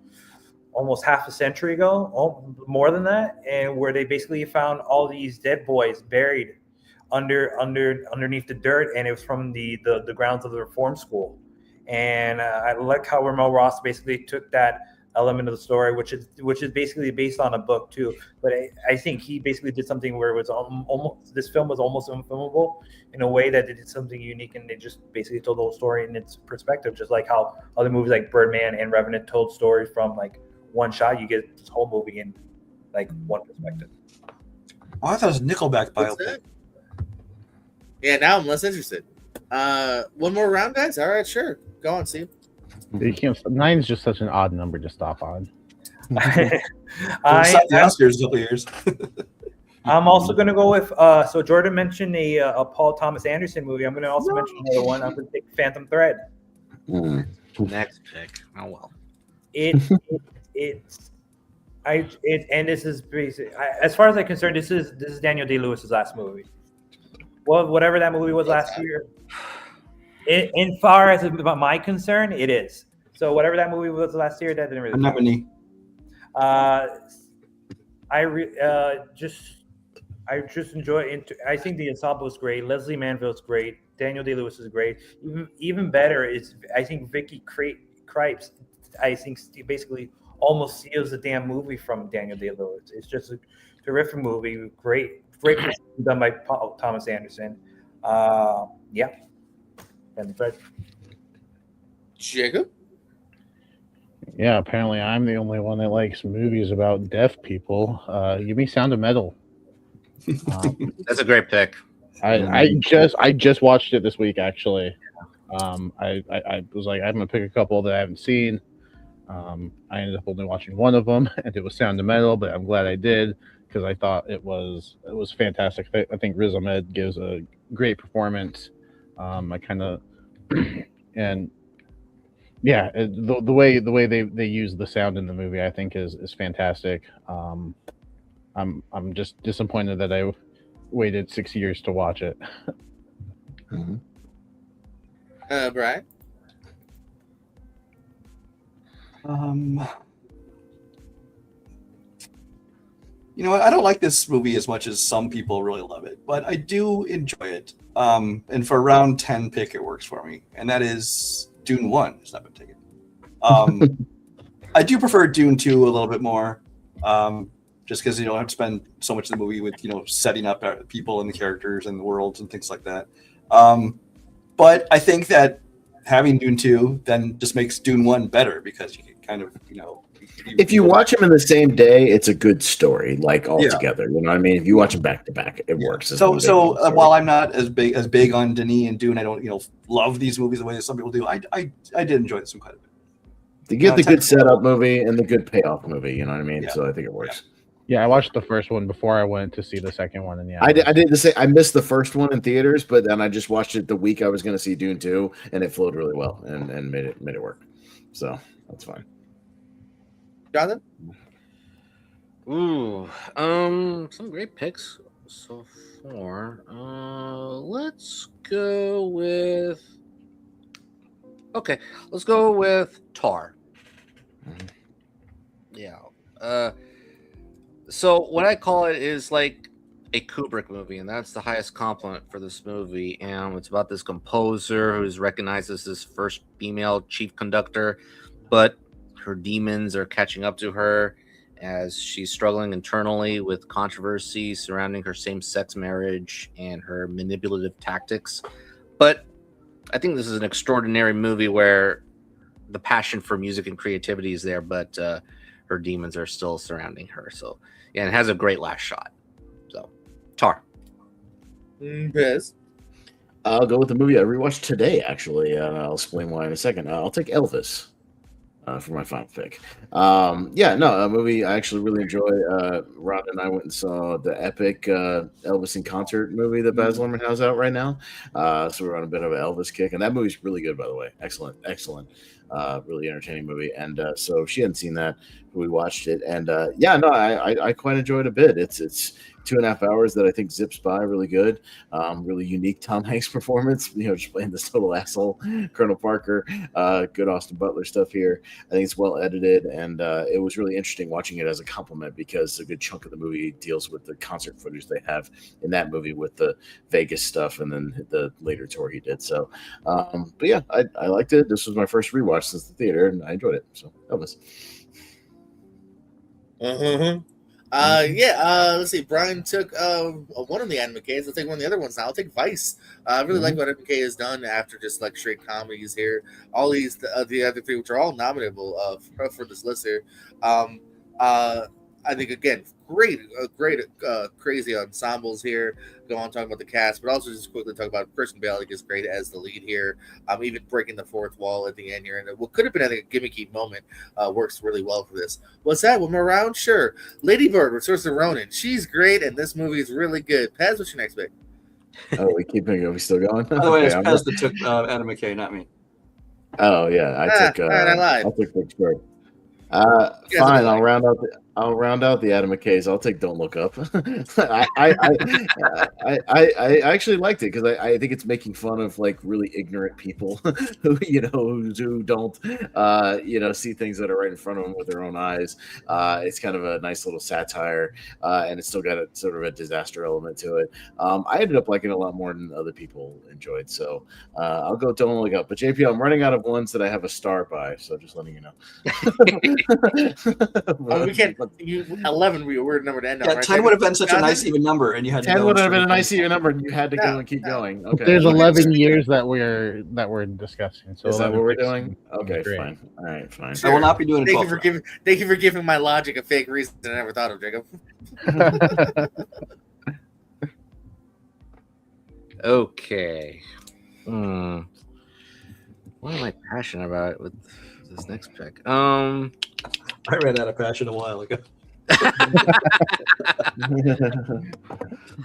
almost half a century ago, more than that, and where they basically found all these dead boys buried underneath the dirt, and it was from the grounds of the reform school. And I like how Ramon Ross basically took that element of the story, which is basically based on a book too. But I think he basically did something where it was almost, this film was almost unfilmable in a way that they did something unique, and they just basically told the whole story in its perspective, just like how other movies like Birdman and Revenant told stories from like one shot. You get this whole movie in like one perspective. Oh, I thought it was Nickelback biopic. Yeah, now I'm less interested. One more round, guys. All right, sure. Go on, Steve. You can't. 9's just such an odd number to stop on. The Oscars a couple years. I'm also going to go with. So Jordan mentioned a Paul Thomas Anderson movie. I'm going to also mention another one. I'm going to take Phantom Thread. Next pick. Oh well. And this is basic. As far as I'm concerned, this is Daniel Day-Lewis's last movie. Well, whatever that movie was last year. In far as about my concern, it is. So whatever that movie was last year, that didn't really. Nominee. I just enjoy it. I think the ensemble is great. Leslie Manville's great. Daniel Day-Lewis is great. Even better is I think Vicky Krieps. I think basically almost steals the damn movie from Daniel Day-Lewis. It's just a terrific movie. Great done by Paul Thomas Anderson. Yeah. And Fred. Jacob? Yeah, apparently I'm the only one that likes movies about deaf people. Give me Sound of Metal. That's a great pick. I just watched it this week, actually. I was like, I'm gonna pick a couple that I haven't seen. I ended up only watching one of them, and it was Sound of Metal, but I'm glad I did because I thought it was fantastic. I think Riz Ahmed gives a great performance. I kind of and yeah, the way they use the sound in the movie, I think is fantastic. I'm just disappointed that I waited 6 years to watch it. Brian? You know what? I don't like this movie as much as some people really love it, but I do enjoy it. And for a round 10 pick, it works for me. And that is Dune 1. It's not been taken. I do prefer Dune 2 a little bit more, just because you don't have to spend so much of the movie with, setting up people and the characters and the worlds and things like that. But I think that having Dune 2 then just makes Dune 1 better because you can kind of, if you watch them in the same day, it's a good story, like all together. You know what I mean? If you watch them back to back, it works. So while I'm not as big on Denis and Dune, I don't love these movies the way that some people do. I did enjoy this one quite a bit. To get the good setup movie and the good payoff movie, you know what I mean? Yeah. So I think it works. Yeah, I watched the first one before I went to see the second one, and yeah, I did the same. I missed the first one in theaters, but then I just watched it the week I was going to see Dune 2, and it flowed really well and made it work. So that's fine. Jonathan? Ooh, some great picks so far. Let's go with Tar. Yeah. So what I call it is like a Kubrick movie, and that's the highest compliment for this movie. And it's about this composer who's recognized as his first female chief conductor, but her demons are catching up to her as she's struggling internally with controversy surrounding her same-sex marriage and her manipulative tactics. But I think this is an extraordinary movie where the passion for music and creativity is there, but her demons are still surrounding her. So, yeah, it has a great last shot. So, Tar. Biz? I'll go with the movie I rewatched today, actually. I'll explain why in a second. I'll take Elvis for my final pick. A movie I actually really enjoy. Rod and I went and saw the epic Elvis in concert movie that Baz Luhrmann has out right now. So we're on a bit of an Elvis kick, and that movie's really good, by the way. Excellent. Really entertaining movie. And so if she hadn't seen that, we watched it, and I quite enjoyed it a bit. It's 2.5 hours that I think zips by really good. Really unique Tom Hanks performance, just playing this total asshole Colonel Parker. Good Austin Butler stuff here. I think it's well edited, and it was really interesting watching it as a compliment because a good chunk of the movie deals with the concert footage they have in that movie with the Vegas stuff and then the later tour he did. So, but yeah, I liked it. This was my first rewatch since the theater, and I enjoyed it. So that was. Let's see. Brian took one of the Adam McKays. I'll take one of the other ones now. I'll take Vice. I really like what Adam McKay has done after just like straight comedies here. All these, the other three, which are all nominable for this list here. I think again, great, crazy ensembles here. Go on talking about the cast, but also just quickly talk about Christian Bale. I think is great as the lead here. Even breaking the fourth wall at the end here, and what could have been I think a gimmicky moment works really well for this. What's that? One more round, sure. Lady Bird with Saoirse Ronan. She's great, and this movie is really good. Paz, what's your next pick? Oh, we keep thinking. Are we still going? By the way, it's Paz that took Adam McKay, not me. Oh yeah, I took. I lied. I'll take Big Bird. Fine. I'll round out the Adam McKays. I'll take Don't Look Up. I actually liked it because I think it's making fun of like really ignorant people who don't see things that are right in front of them with their own eyes. It's kind of a nice little satire, and it's still got a sort of a disaster element to it. I ended up liking it a lot more than other people enjoyed, so I'll go Don't Look Up. But JP, I'm running out of ones that I have a star by, so just letting you know. We can't. 11 we're number to end on. Yeah, right 10 would have been such a nice even number, and you had 10 would have been a nice even number, and you had to go and keep going. Okay. There's 11 years that we're discussing. So is that what we're doing? Okay, great. fine. All right, fine. I will not be doing it. Thank you for giving my logic a fake reason I never thought of, Jacob. Okay. What am I passionate about with this next pick? I ran out of passion a while ago.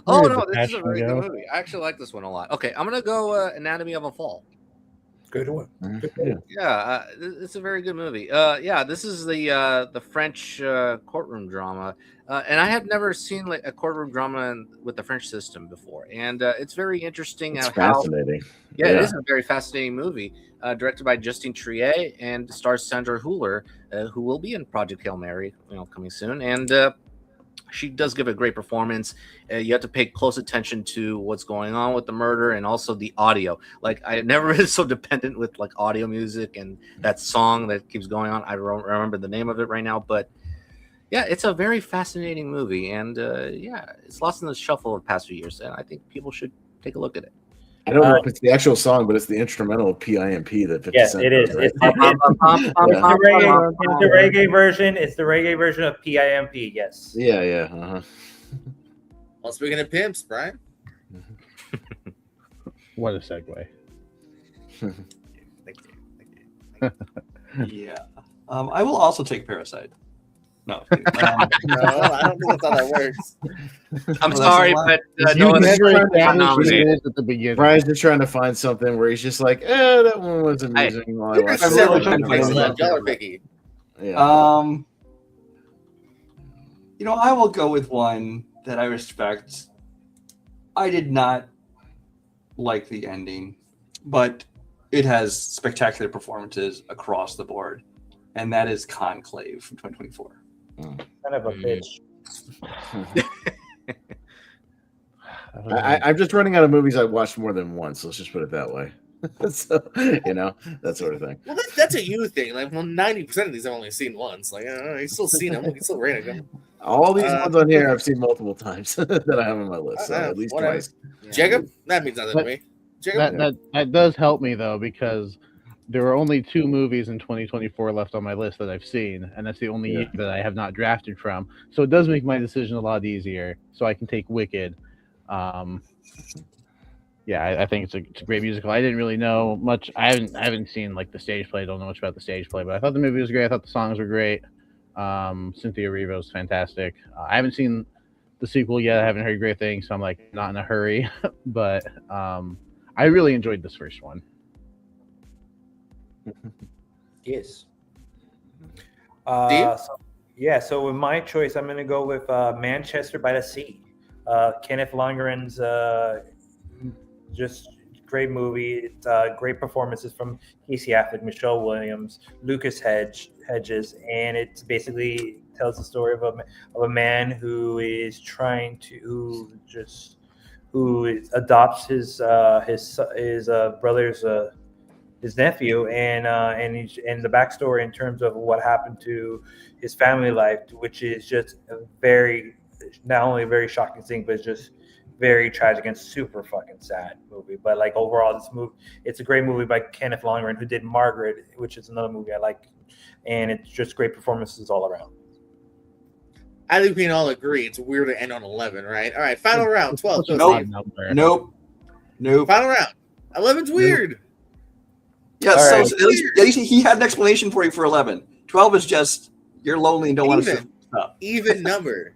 Oh no, this is a very good movie. I actually like this one a lot. Okay, I'm gonna go Anatomy of a Fall. Good one. Yeah, it's a very good movie. This is the French courtroom drama, and I had never seen like a courtroom drama with the French system before, and it's very interesting. It's fascinating. Yeah, it is a very fascinating movie. Directed by Justine Triet and stars Sandra Hüller, who will be in Project Hail Mary, coming soon. And she does give a great performance. You have to pay close attention to what's going on with the murder and also the audio. Like I never been so dependent with like audio music and that song that keeps going on. I don't remember the name of it right now, but yeah, it's a very fascinating movie. And it's lost in the shuffle of the past few years. And I think people should take a look at it. I don't know if it's the actual song, but it's the instrumental of PIMP that 50 Yes, Cent it is. does, right? It's the reggae version. It's the reggae version of PIMP. Yes. Yeah. Uh-huh. Well, speaking of pimps, Brian. What a segue. Thank you. Yeah. I will also take Parasite. No. No, I don't think that's how that works. I'm sorry, but You never established nominated. it at the beginning. Brian's just trying to find something where he's just like, that one was amusing. While I watched I'm really trying to find it. something. Y'all are picky. Yeah. I will go with one that I respect. I did not like the ending, but it has spectacular performances across the board, and that is Conclave from 2024. Son of a bitch. I'm just running out of movies I watched more than once. Let's just put it that way. So, that sort of thing. Well, that's a you thing. Like, 90% of these I've only seen once. Like, you've still seen them. You still rated them. All these ones on here I've seen multiple times that I have on my list. So at least twice. Jacob, that means nothing to me. Jacob? That does help me though, because there were only 2 movies in 2024 left on my list that I've seen, and that's the only year that I have not drafted from. So it does make my decision a lot easier. So I can take Wicked. I think it's a great musical. I didn't really know much. I haven't seen like the stage play. I don't know much about the stage play, but I thought the movie was great. I thought the songs were great. Cynthia Erivo is fantastic. I haven't seen the sequel yet. I haven't heard great things, so I'm like not in a hurry. But I really enjoyed this first one. Yes. Yeah, so with my choice, I'm going to go with Manchester by the Sea. Kenneth Longeren's just great movie. It's, great performances from Casey Affleck, Michelle Williams, Lucas Hedges, and it basically tells the story of a man who is trying to adopts his brother's his nephew, and the backstory in terms of what happened to his family life, which is just a very, not only a very shocking thing, but it's just very tragic and super fucking sad movie. But like overall, this movie, it's a great movie by Kenneth Longren, who did Margaret, which is another movie I like, and it's just great performances all around. I think we can all agree it's weird to end on 11, right? All right, final round, 12. Nope. Final round. 11's weird. Yeah, All so right. at least he had an explanation for you for 11. 12 is just you're lonely and don't want to stop. Even number.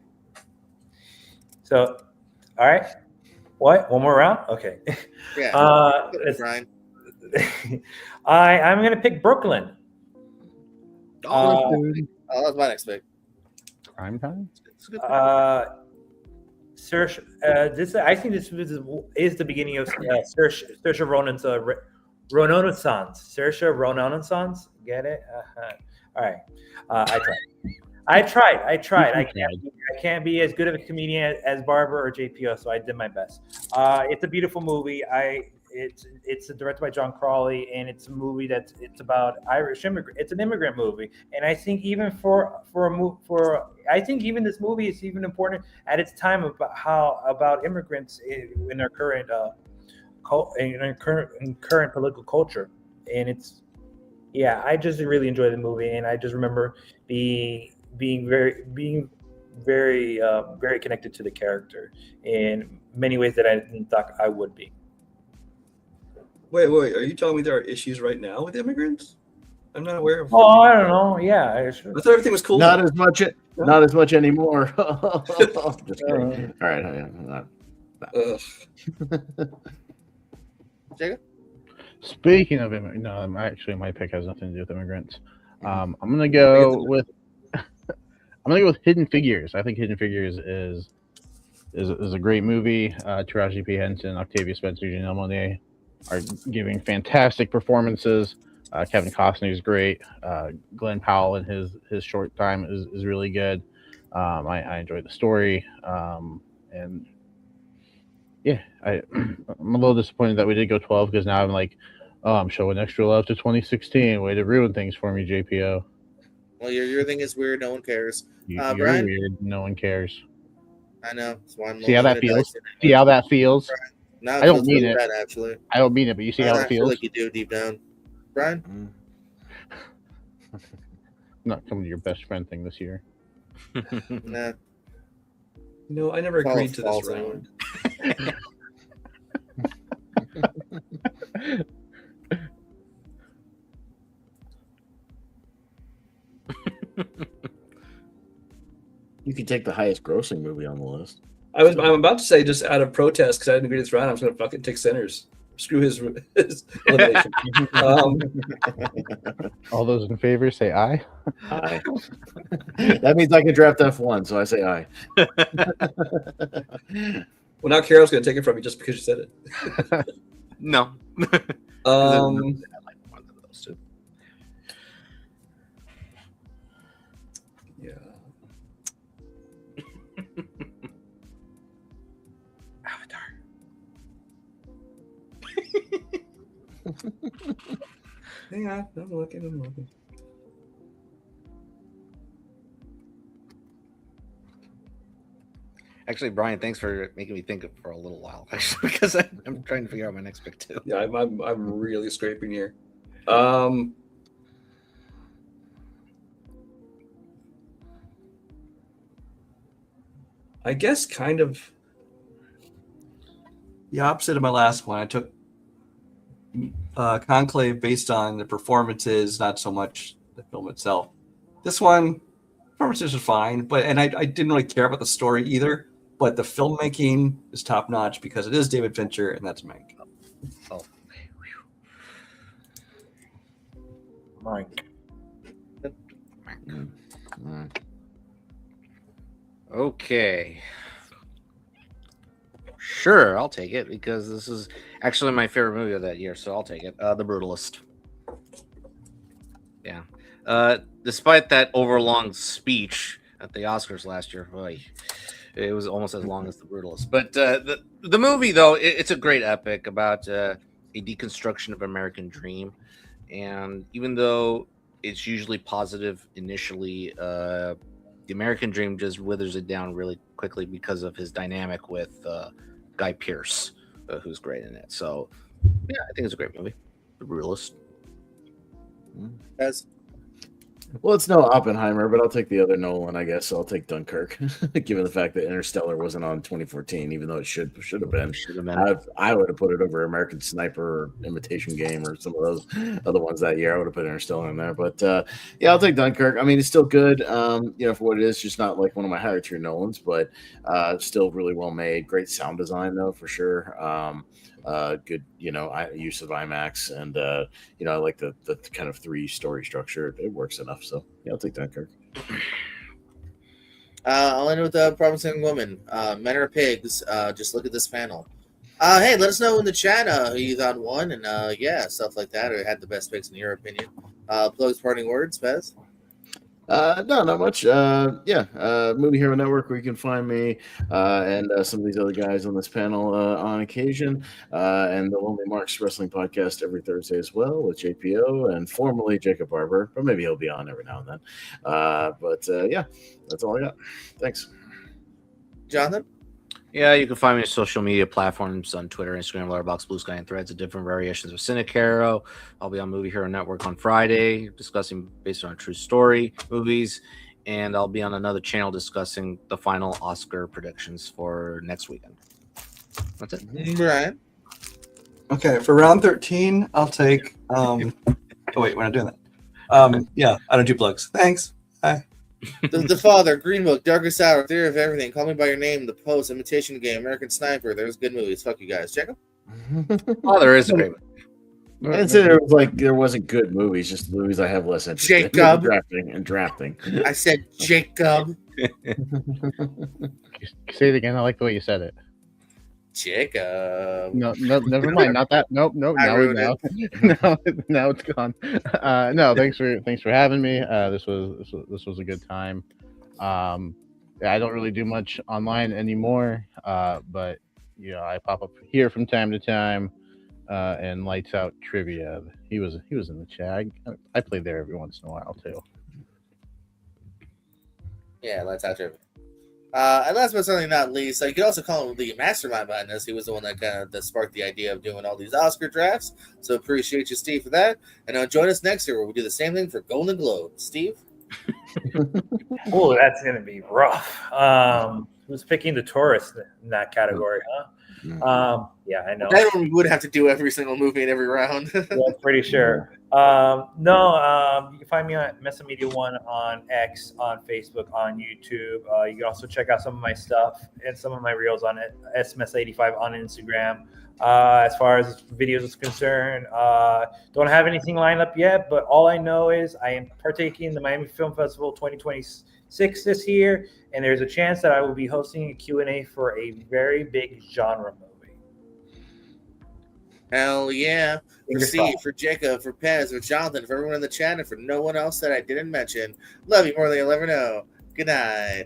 So, all right. What? One more round? Okay. Yeah. Brian. I'm going to pick Brooklyn. Oh, that's my next pick. Crime Time? It's a good pick. This I think this is the beginning of Saoirse Ronan's Renaissance. Saoirse Renaissance. Get it? All right. I tried. I can't be as good of a comedian as Barbara or JPO, so I did my best. It's a beautiful movie. It's directed by John Crawley, and it's a movie it's about Irish immigrant. It's an immigrant movie, and I think even I think even this movie is even important at its time about immigrants in our current current political culture, and it's I just really enjoy the movie, and I just remember being very connected to the character in many ways that I didn't thought I would be. Wait. Are you telling me there are issues right now with immigrants? I'm not aware of. Oh, I don't know. Yeah, I thought everything was cool. Not as much anymore. Just kidding. All right. Jacob? Speaking of immigrants, no, actually, my pick has nothing to do with immigrants. I'm gonna go with Hidden Figures. I think Hidden Figures is a great movie. Taraji P. Henson, Octavia Spencer, Janelle Monáe are giving fantastic performances. Kevin Costner is great. Glenn Powell in his short time is really good. I enjoy the story, and yeah, I'm a little disappointed that we did go 12 because now I'm like, oh, I'm showing extra love to 2016. Way to ruin things for me, JPO. Well, your thing is weird. No one cares. You're Brian? weird. No one cares. I know. That's why I'm See how that feels? See how that feels? No, I don't mean it. Bad, actually. I don't mean it, but you see how it I feel feels? like you do deep down. Brian? I'm not coming to your best friend thing this year. Nah. No, I never agreed to this round. You can take the highest grossing movie on the list. I'm about to say, just out of protest, because I didn't agree to this round, I'm just going to fucking take Sinners. Screw his elimination. All those in favor say aye. Aye. That means I can draft F1, so I say aye. Well, now Carol's going to take it from you just because you said it. No. I like one of those two. Yeah. Avatar. Hang on, I'm looking. Actually, Brian, thanks for making me think for a little while, actually, because I'm trying to figure out my next pick too. Yeah, I'm really scraping here. I guess kind of the opposite of my last one. I took Conclave based on the performances, not so much the film itself. This one, performances are fine, and I didn't really care about the story either. But the filmmaking is top notch because it is David Fincher, and that's Mank. Oh, Mike. Okay. Sure, I'll take it because this is actually my favorite movie of that year, so I'll take it. The Brutalist. Yeah. Despite that overlong speech at the Oscars last year, boy, it was almost as long as The Brutalist. But the movie, though, it's a great epic about a deconstruction of American dream. And even though it's usually positive initially, the American dream just withers it down really quickly because of his dynamic with Guy Pearce, who's great in it. So, yeah, I think it's a great movie. The Brutalist. As Well, it's no Oppenheimer, but I'll take the other Nolan, I guess. I'll take Dunkirk, given the fact that Interstellar wasn't on 2014, even though it should have been. I would have put it over American Sniper or Imitation Game or some of those other ones that year. I would have put Interstellar in there, but yeah, I'll take Dunkirk. I mean, it's still good, for what it is. Just not like one of my higher tier Nolans, but still really well made. Great sound design, though, for sure. Good, use of IMAX, and I like the kind of 3-story structure. It works enough, so yeah, I'll take Dunkirk. I'll end with the Promising Woman. Men are pigs. Just look at this panel. Hey, let us know in the chat who you thought won, and stuff like that, or had the best picks in your opinion. Plugs, parting words, Bez. No, not much. Movie Hero Network, where you can find me and some of these other guys on this panel on occasion, and the Lonely Marks Wrestling Podcast every Thursday as well with JPO and formerly Jacob Barber, but maybe he'll be on every now and then. That's all I got. Thanks, Jonathan. Yeah, you can find me on social media platforms on Twitter, Instagram, Letterboxd, Blue Sky, and Threads of different variations of Cinecaro. I'll be on Movie Hero Network on Friday discussing based on a true story movies, and I'll be on another channel discussing the final Oscar predictions for next weekend. That's it. Brian. Okay, for round 13, I'll take. Oh wait, we're not doing that. I don't do plugs. Thanks. Bye. The Father, Green Book, Darkest Hour, Theory of Everything, Call Me by Your Name, The Post, Imitation Game, American Sniper. There's good movies. Fuck you guys. Check them. Oh, there is a great one. I didn't say there wasn't good movies, just movies I have less interest in. Jacob. Drafting. I said Jacob. Say it again. I like the way you said it. Jacob. No, never mind. Not that. Nope. Now it's gone. No, thanks for having me. This was a good time. I don't really do much online anymore, but I pop up here from time to time. And Lights Out Trivia. He was in the chat. I played there every once in a while too. Yeah, Lights Out Trivia. And last but certainly not least, you could also call him the mastermind behind this. He was the one that sparked the idea of doing all these Oscar drafts. So appreciate you, Steve, for that. And join us next year where we do the same thing for Golden Globe. Steve? Oh, that's going to be rough. Who's picking the tourist in that category, huh? Yeah, I know. That one we would have to do every single movie in every round. Yeah, pretty sure. You can find me on Mesa Media One on X, on Facebook, on YouTube. You can also check out some of my stuff and some of my reels on it. SMS85 on Instagram. As far as videos is concerned, don't have anything lined up yet, but all I know is I am partaking in the Miami Film Festival 2026 this year, and there's a chance that I will be hosting a Q&A for a very big genre movie. Hell yeah. For Steve, for Jacob, for Pez, for Jonathan, for everyone in the chat, and for no one else that I didn't mention. Love you more than you'll ever know. Good night.